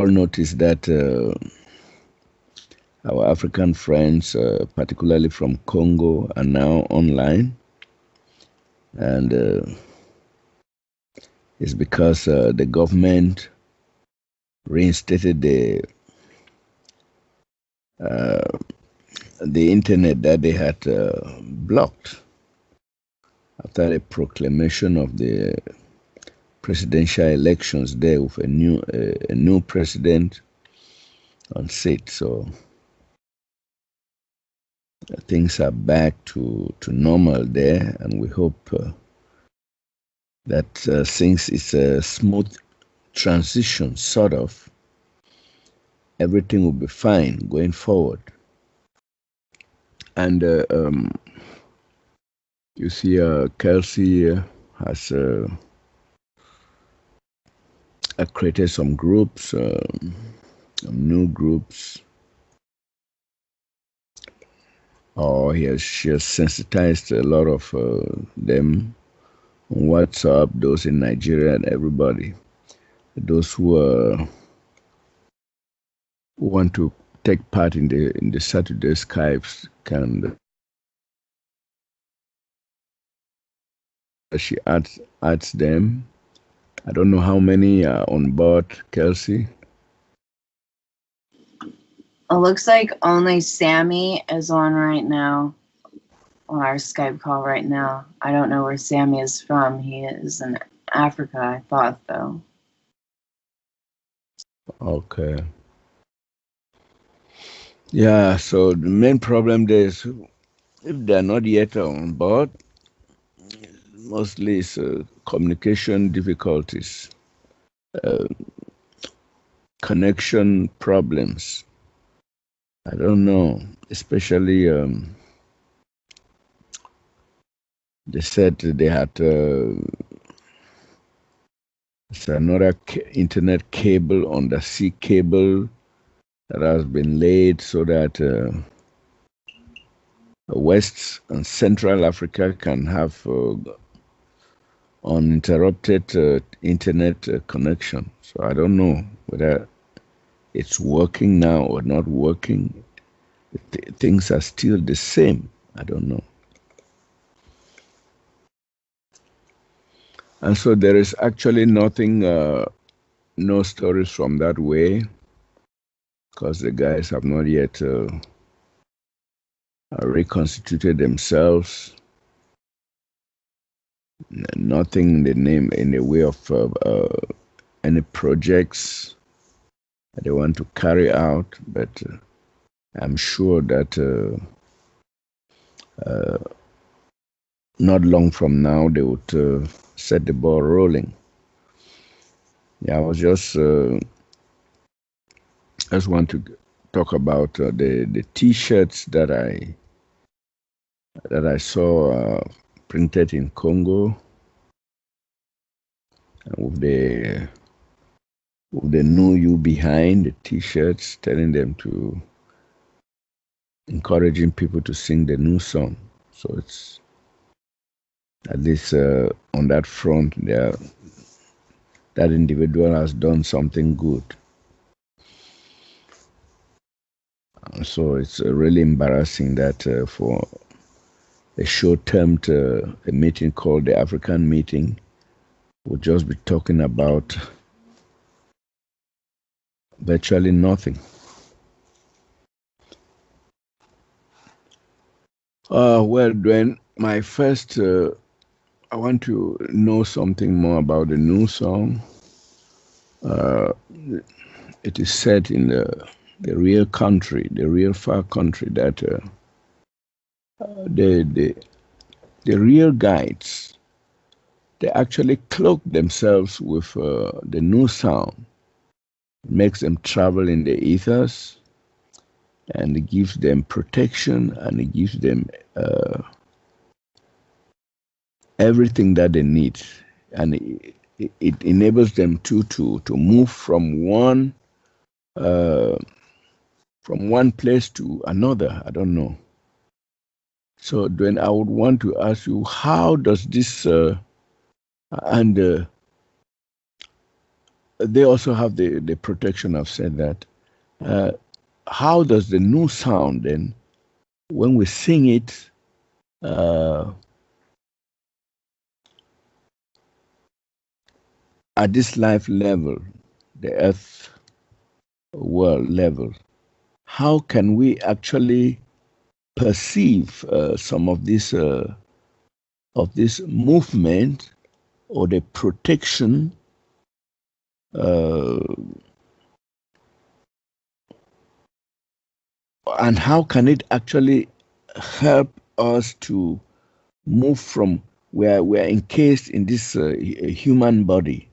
all noticed that our African friends, particularly from Congo, are now online, and it's because the government reinstated the internet that they had blocked after the proclamation of the presidential elections there with a new president on seat. So things are back to normal there, and we hope that since it's a smooth transition, sort of, everything will be fine going forward. And you see, Kelsey has created some groups, some new groups, or she has sensitized a lot of them on WhatsApp, those in Nigeria and everybody, those who want to take part in the Saturday Skypes can. She adds them. I don't know how many are on board, Kelsey. It looks like only Sammy is on right now, on our Skype call right now. I don't know where Sammy is from. He is in Africa, I thought, though. Okay. Yeah, so the main problem there is if they're not yet on board, mostly it's communication difficulties, connection problems. I don't know, especially they said they had it's another internet cable, undersea cable that has been laid so that West and Central Africa can have uninterrupted internet connection. So I don't know whether it's working now or not working. Things are still the same. I don't know. And so there is actually nothing, no stories from that way, because the guys have not yet reconstituted themselves. Nothing in the way of any projects that they want to carry out, but I'm sure that not long from now they would set the ball rolling. Yeah, I was just want to talk about the T-shirts that I saw printed in Congo, with the "Know You" behind the T-shirts, telling them to encouraging people to sing the new song. So it's at least on that front, that individual has done something good. So it's really embarrassing that for a short-term a meeting called the African Meeting, we'll just be talking about virtually nothing. Well, Duane, my first, I want to know something more about the new song. It is set in the real country, the real far country, that the real guides, they actually cloak themselves with the new sound. It makes them travel in the ethers, and it gives them protection, and it gives them everything that they need, and it enables them to move from one place to another. I don't know. So then I would want to ask you, how does this they also have the protection. I've said that. Uh, how does the new sound then, when we sing it, at this life level, the earth world level, how can we actually perceive some of this movement or the protection, uh, and how can it actually help us to move from where we are encased in this human body?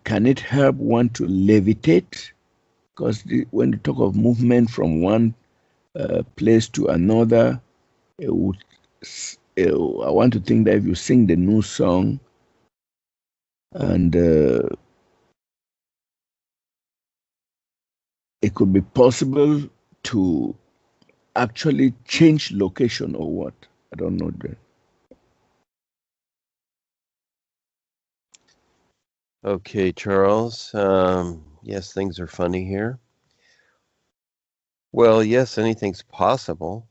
Can it help one to levitate? Because when you talk of movement from one place to another, it would, I want to think that if you sing the new song and it could be possible to actually change location or what? I don't know that. Okay, Charles. Yes, things are funny here. Well, yes, anything's possible.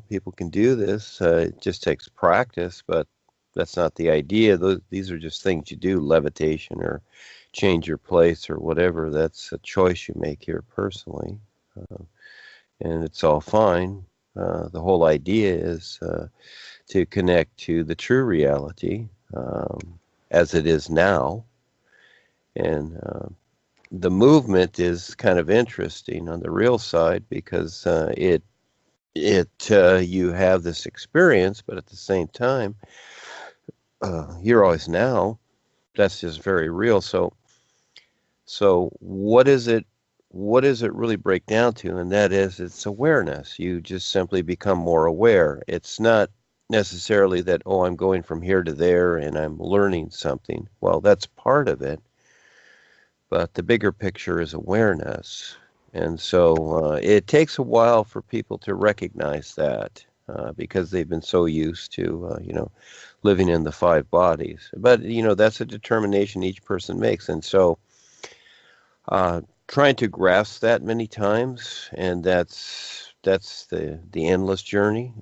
People can do this. It just takes practice, but that's not the idea. These are just things you do, levitation or change your place or whatever. That's a choice you make here personally, and it's all fine. The whole idea is to connect to the true reality as it is now, and the movement is kind of interesting on the real side because you have this experience, but at the same time, you're always now. That's just very real. So what is it? What does it really break down to? And that is, it's awareness. You just simply become more aware. It's not necessarily that, oh, I'm going from here to there and I'm learning something. Well, that's part of it. But the bigger picture is awareness. And so it takes a while for people to recognize that because they've been so used to, living in the five bodies. But, that's a determination each person makes. And so trying to grasp that many times, and that's the endless journey.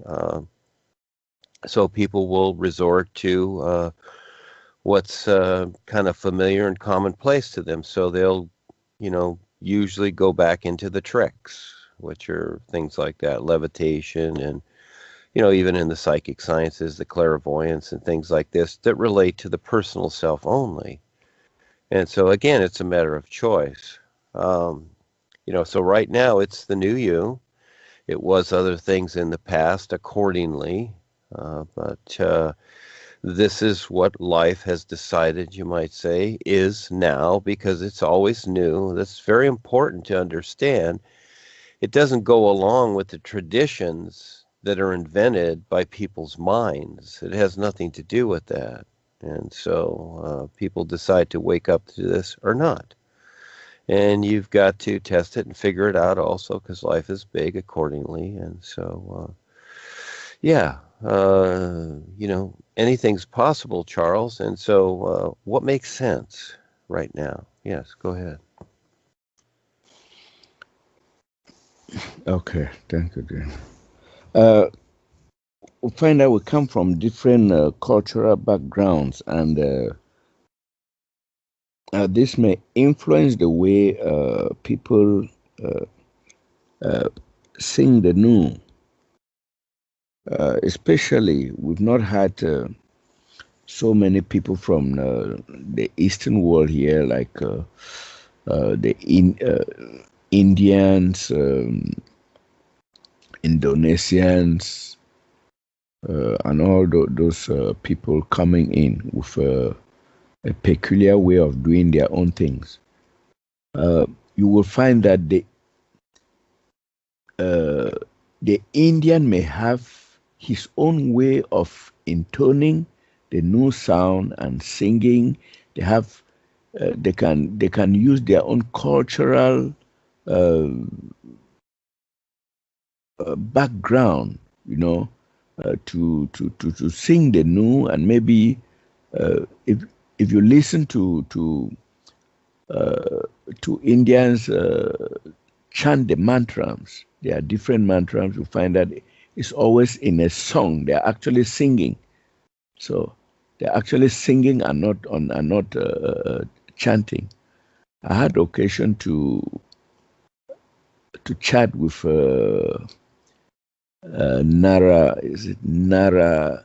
So people will resort to what's kind of familiar and commonplace to them. So they'll, usually go back into the tricks, which are things like that, levitation, and, even in the psychic sciences, the clairvoyance and things like this that relate to the personal self only. And so, again, it's a matter of choice. So right now it's the new you. It was other things in the past accordingly, but this is what life has decided, you might say, is now because it's always new. That's very important to understand. It doesn't go along with the traditions that are invented by people's minds. It has nothing to do with that. And so people decide to wake up to this or not. And you've got to test it and figure it out also because life is big accordingly. And so, anything's possible, Charles. And so what makes sense right now? Yes, go ahead. Okay, thank you, Duane. We find that we come from different cultural backgrounds, and this may influence the way people sing the new. Especially, we've not had so many people from the Eastern world here, like the Indians, Indonesians, and all those people coming in with a peculiar way of doing their own things. You will find that the Indian may have his own way of intoning the new sound and singing. They have they can use their own cultural background, to sing the new. And maybe if you listen to two Indians chant the mantras. There are different mantras. You find that it's always in a song. They are actually singing. So they're actually singing and not chanting. I had occasion to chat with Nara. Is it Narajandan?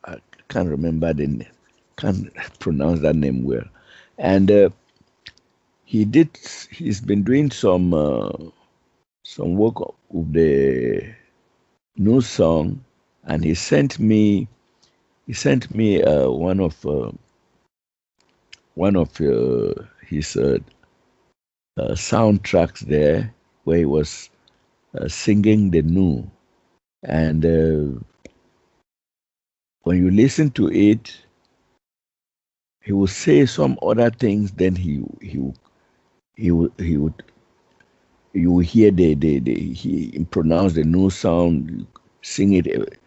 I can't remember the name. Can't pronounce that name well. And he's been doing some work with the new song, and he sent me one of his soundtracks there, where he was singing the new. And when you listen to it, he will say some other things. Then he would you will hear he pronounce the new sound, sing it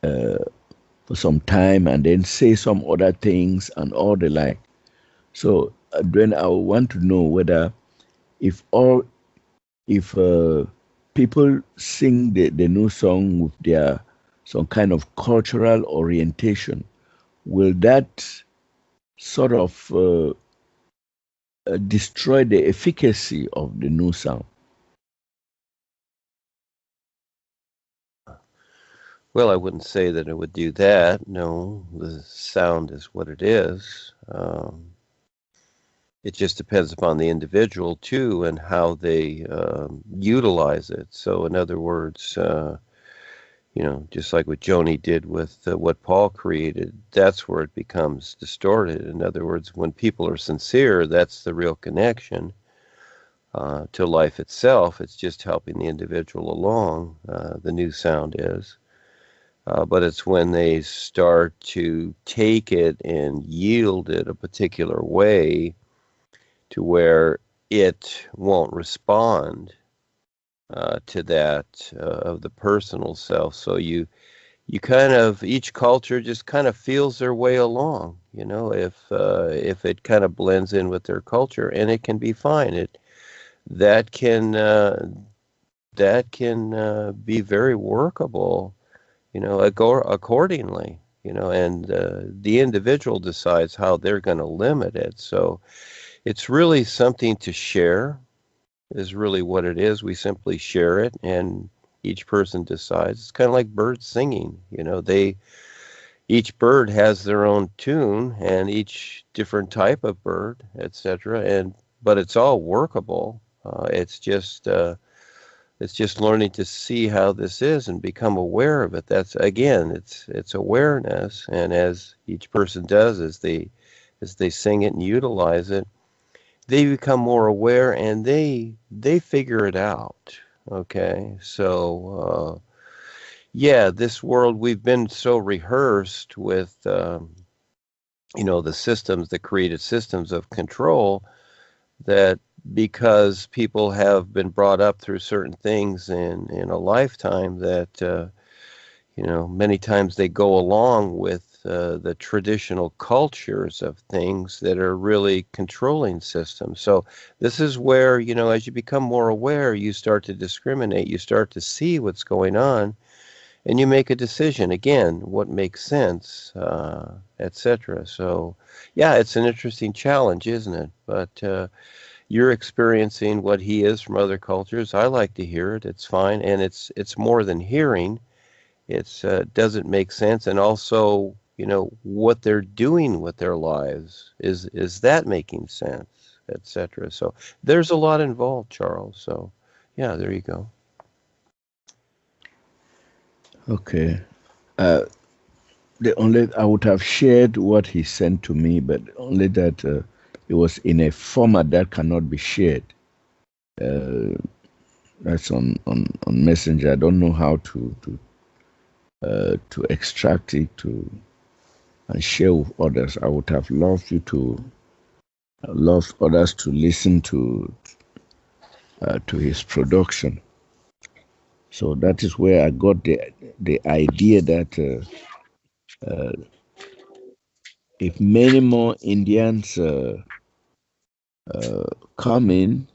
for some time, and then say some other things and all the like. So then I want to know whether if people sing the new song with their some kind of cultural orientation, will that sort of destroy the efficacy of the new sound? Well, I wouldn't say that it would do that. No, the sound is what it is. It just depends upon the individual too and how they utilize it. So, in other words, just like what Joni did with what Paul created, that's where it becomes distorted. In other words, when people are sincere, that's the real connection to life itself. It's just helping the individual along, the new sound is. But it's when they start to take it and yield it a particular way to where it won't respond to that of the personal self. So you kind of, each culture just kind of feels their way along, if it kind of blends in with their culture, and it can be fine. That can be very workable, accordingly, and the individual decides how they're going to limit it. So it's really something to share, is really what it is. We simply share it, and each person decides. It's kind of like birds singing. Each bird has their own tune, and each different type of bird, etc. But it's all workable. It's just learning to see how this is and become aware of it. That's, again, it's awareness, and as each person does, as they sing it and utilize it, they become more aware, and they figure it out. Okay, so this world, we've been so rehearsed with the systems, the created systems of control, that because people have been brought up through certain things in a lifetime, that many times they go along with the traditional cultures of things that are really controlling systems. So this is where, as you become more aware, you start to discriminate, you start to see what's going on, and you make a decision, again, what makes sense, etc. So, it's an interesting challenge, isn't it? But you're experiencing what he is from other cultures. I like to hear it. It's fine, and it's more than hearing. It's doesn't make sense, and also, what they're doing with their lives, is that making sense, etc. So there's a lot involved, Charles. So there you go. Okay. The only I would have shared what he sent to me, but only that it was in a format that cannot be shared. That's on Messenger. I don't know how to extract it and share with others. I would have loved others to listen to his production. So that is where I got the idea that if many more Indians come in,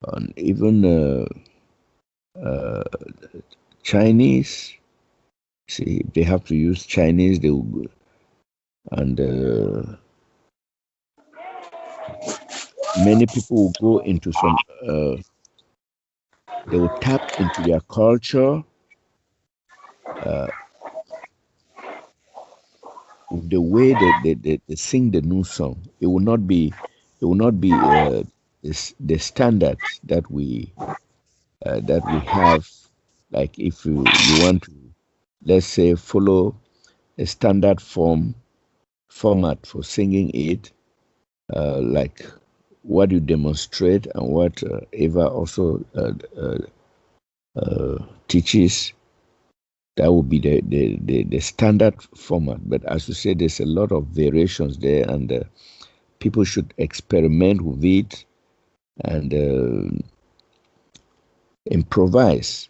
and even Chinese, see, if they have to use Chinese, they will, and many people will go into some, they will tap into their culture uh, with the way they sing the new song. It will not be the standards that we have. Like if you want to, let's say, follow a standard format for singing it, like what you demonstrate and what Eva also teaches, that would be the standard format. But as you say, there's a lot of variations there, and people should experiment with it and improvise.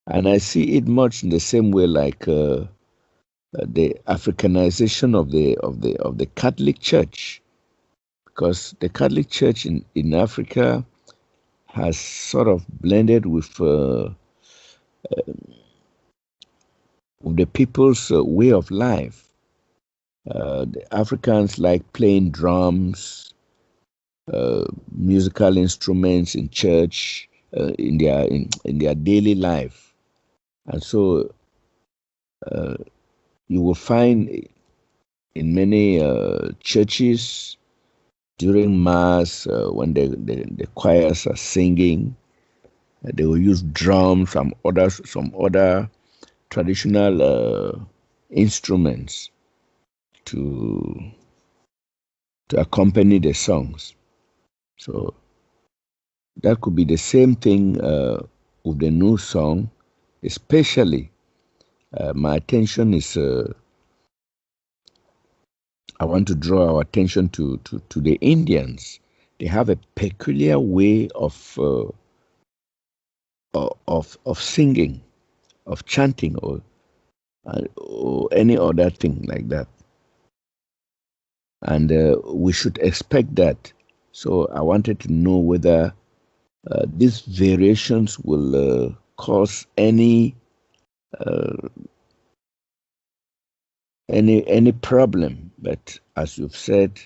And I see it much in the same way, like the Africanization of the Catholic Church, because the Catholic Church in Africa has sort of blended with the people's way of life. The Africans like playing drums, musical instruments in church, in their daily life, and so you will find in many churches during mass when the choirs are singing, they will use drums, some other traditional instruments to accompany the songs. So that could be the same thing with the new song. Especially, my attention is. I want to draw our attention to the Indians. They have a peculiar way of singing, of chanting, or any other thing like that. And we should expect that. So I wanted to know whether these variations will cause any problem. But as you've said,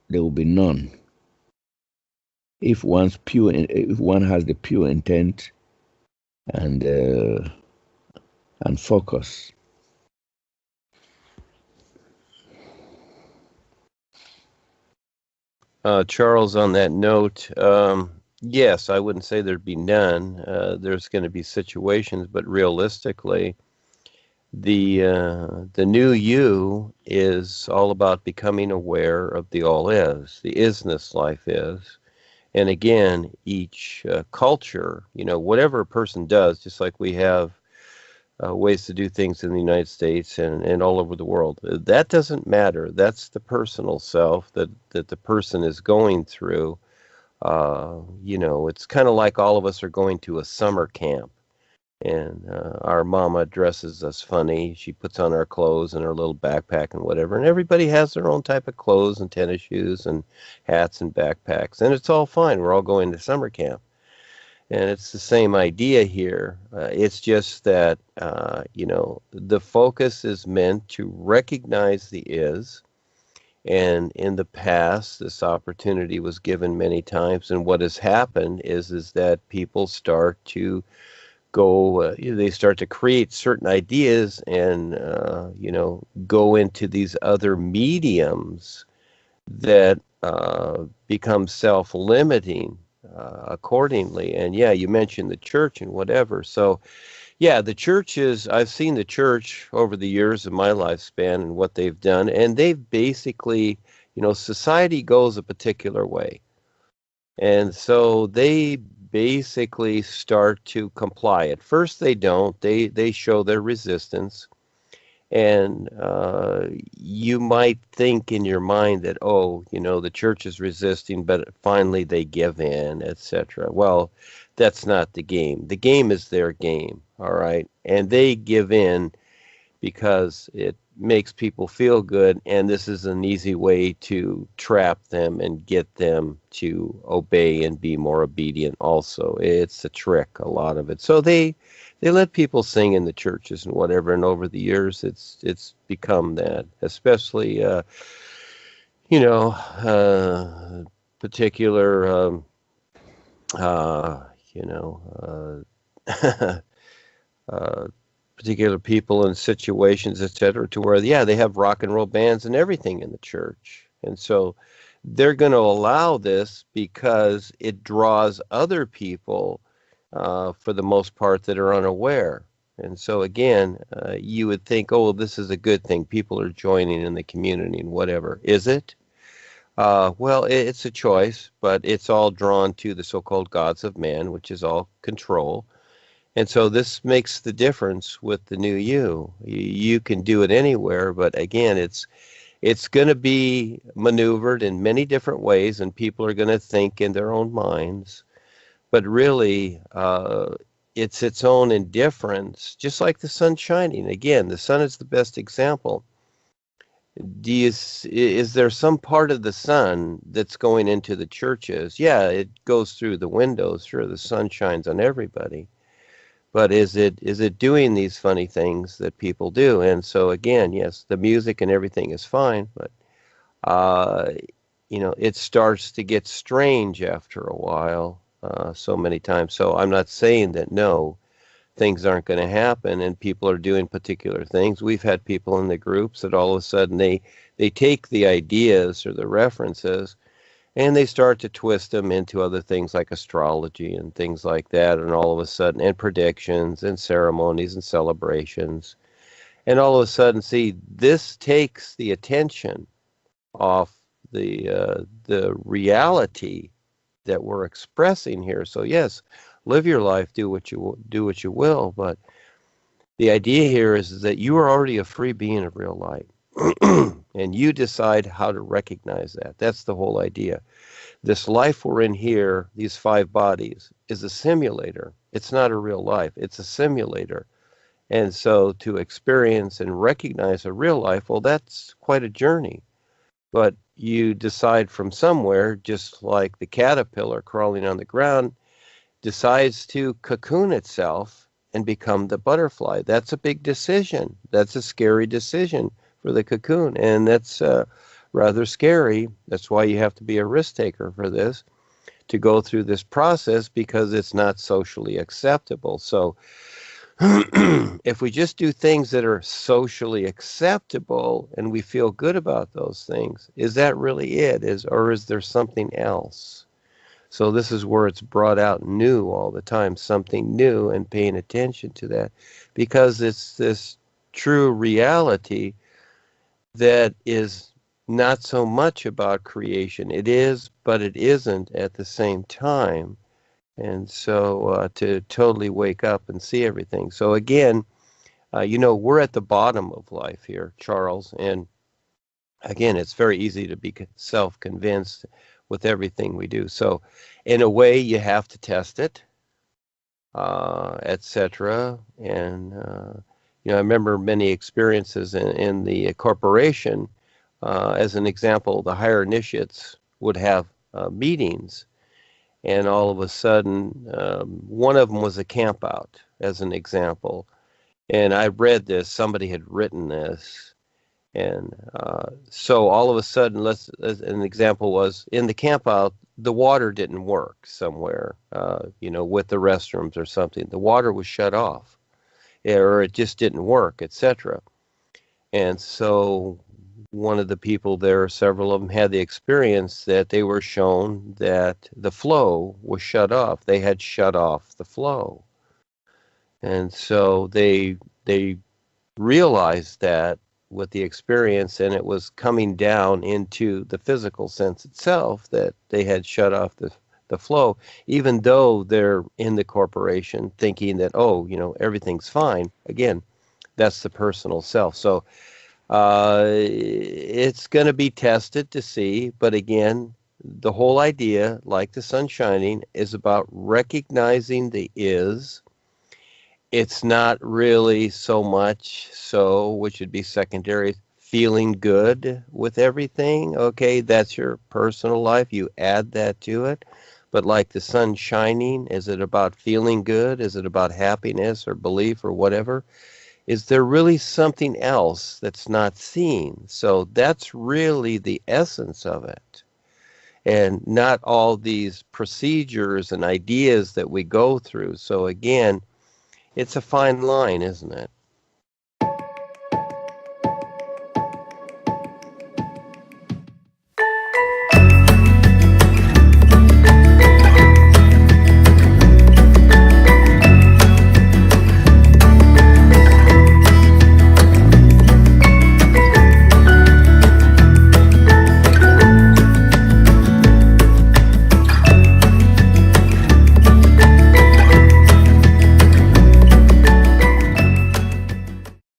there will be none. If one has the pure intent and focus. Charles, on that note, yes, I wouldn't say there'd be none. There's going to be situations, but realistically, the new you is all about becoming aware of the all is, the isness life is. And again, each culture, whatever a person does, just like we have ways to do things in the United States and all over the world, that doesn't matter. That's the personal self that the person is going through. It's kind of like all of us are going to a summer camp. And our mama dresses us funny. She puts on our clothes and her little backpack and whatever. And everybody has their own type of clothes and tennis shoes and hats and backpacks. And it's all fine. We're all going to summer camp. And it's the same idea here. It's just that, the focus is meant to recognize the is. And in the past, this opportunity was given many times. And what has happened is that people start to they start to create certain ideas and, go into these other mediums that become self-limiting accordingly. And yeah, you mentioned the church and whatever. So yeah, I've seen the church over the years of my lifespan and what they've done. And they've basically, society goes a particular way. And so they basically start to comply. At first they don't. They show their resistance. And you might think in your mind that, the church is resisting, but finally they give in, etc. Well, that's not the game. The game is their game, all right? And they give in because it makes people feel good, and this is an easy way to trap them and get them to obey and be more obedient also. It's a trick, a lot of it. So they let people sing in the churches and whatever, and over the years it's become that, especially you know, particular you know, uh, particular people in situations, etc., to where, yeah, they have rock and roll bands and everything in the church. And so they're going to allow this because it draws other people, for the most part, that are unaware. And so, again, you would think, oh, well, this is a good thing. People are joining in the community and whatever. Is it? Well, it's a choice, but it's all drawn to the so-called gods of man, which is all control. And so this makes the difference with the new you. You can do it anywhere, but again, it's going to be maneuvered in many different ways, and people are going to think in their own minds. But really, it's its own indifference, just like the sun shining. Again, the sun is the best example. Is there some part of the sun that's going into the churches? Yeah, it goes through the windows. Sure, the sun shines on everybody. But is it doing these funny things that people do? And so again, yes, the music and everything is fine, but it starts to get strange after a while, so many times. So I'm not saying that no, things aren't going to happen and people are doing particular things. We've had people in the groups that all of a sudden they take the ideas or the references and they start to twist them into other things like astrology and things like that, and all of a sudden, and predictions and ceremonies and celebrations. And all of a sudden, see, this takes the attention off the reality that we're expressing here. So yes, live your life, do what you will, but the idea here is that you are already a free being of real light. And you decide how to recognize that. That's the whole idea. This life we're in here, these 5 bodies, is a simulator. It's not a real life. It's a simulator. And so to experience and recognize a real life, well, that's quite a journey. But you decide from somewhere, just like the caterpillar crawling on the ground, decides to cocoon itself and become the butterfly. That's a big decision. That's a scary decision for the cocoon. And that's rather scary. That's why you have to be a risk taker for this, to go through this process, because it's not socially acceptable. So if we just do things that are socially acceptable and we feel good about those things, is that really it? Or is there something else? So this is where it's brought out new all the time, something new, and paying attention to that, because it's this true reality that is not so much about creation. It is, but it isn't at the same time. And so to totally wake up and see everything. So again, we're at the bottom of life here, Charles. And again, it's very easy to be self-convinced with everything we do. So in a way, you have to test it, etc. And, I remember many experiences in the corporation. As an example, the higher initiates would have meetings, and all of a sudden, one of them was a camp out, as an example. And I read this, somebody had written this, and so all of a sudden, as an example was, in the camp out, the water didn't work somewhere, with the restrooms or something. The water was shut off, or it just didn't work, etc. And so one of the people there, several of them, had the experience that they were shown that the flow was shut off. They had shut off the flow. And so they realized that with the experience, and it was coming down into the physical sense itself, that they had shut off the flow, even though they're in the corporation thinking that, everything's fine. Again, that's the personal self. So it's going to be tested to see, but again, the whole idea, like the sun shining, is about recognizing the is it's not really so much so, which would be secondary, feeling good with everything. Okay, that's your personal life. You add that to it. But like the sun shining, is it about feeling good? Is it about happiness or belief or whatever? Is there really something else that's not seen? So that's really the essence of it. And not all these procedures and ideas that we go through. So again, it's a fine line, isn't it?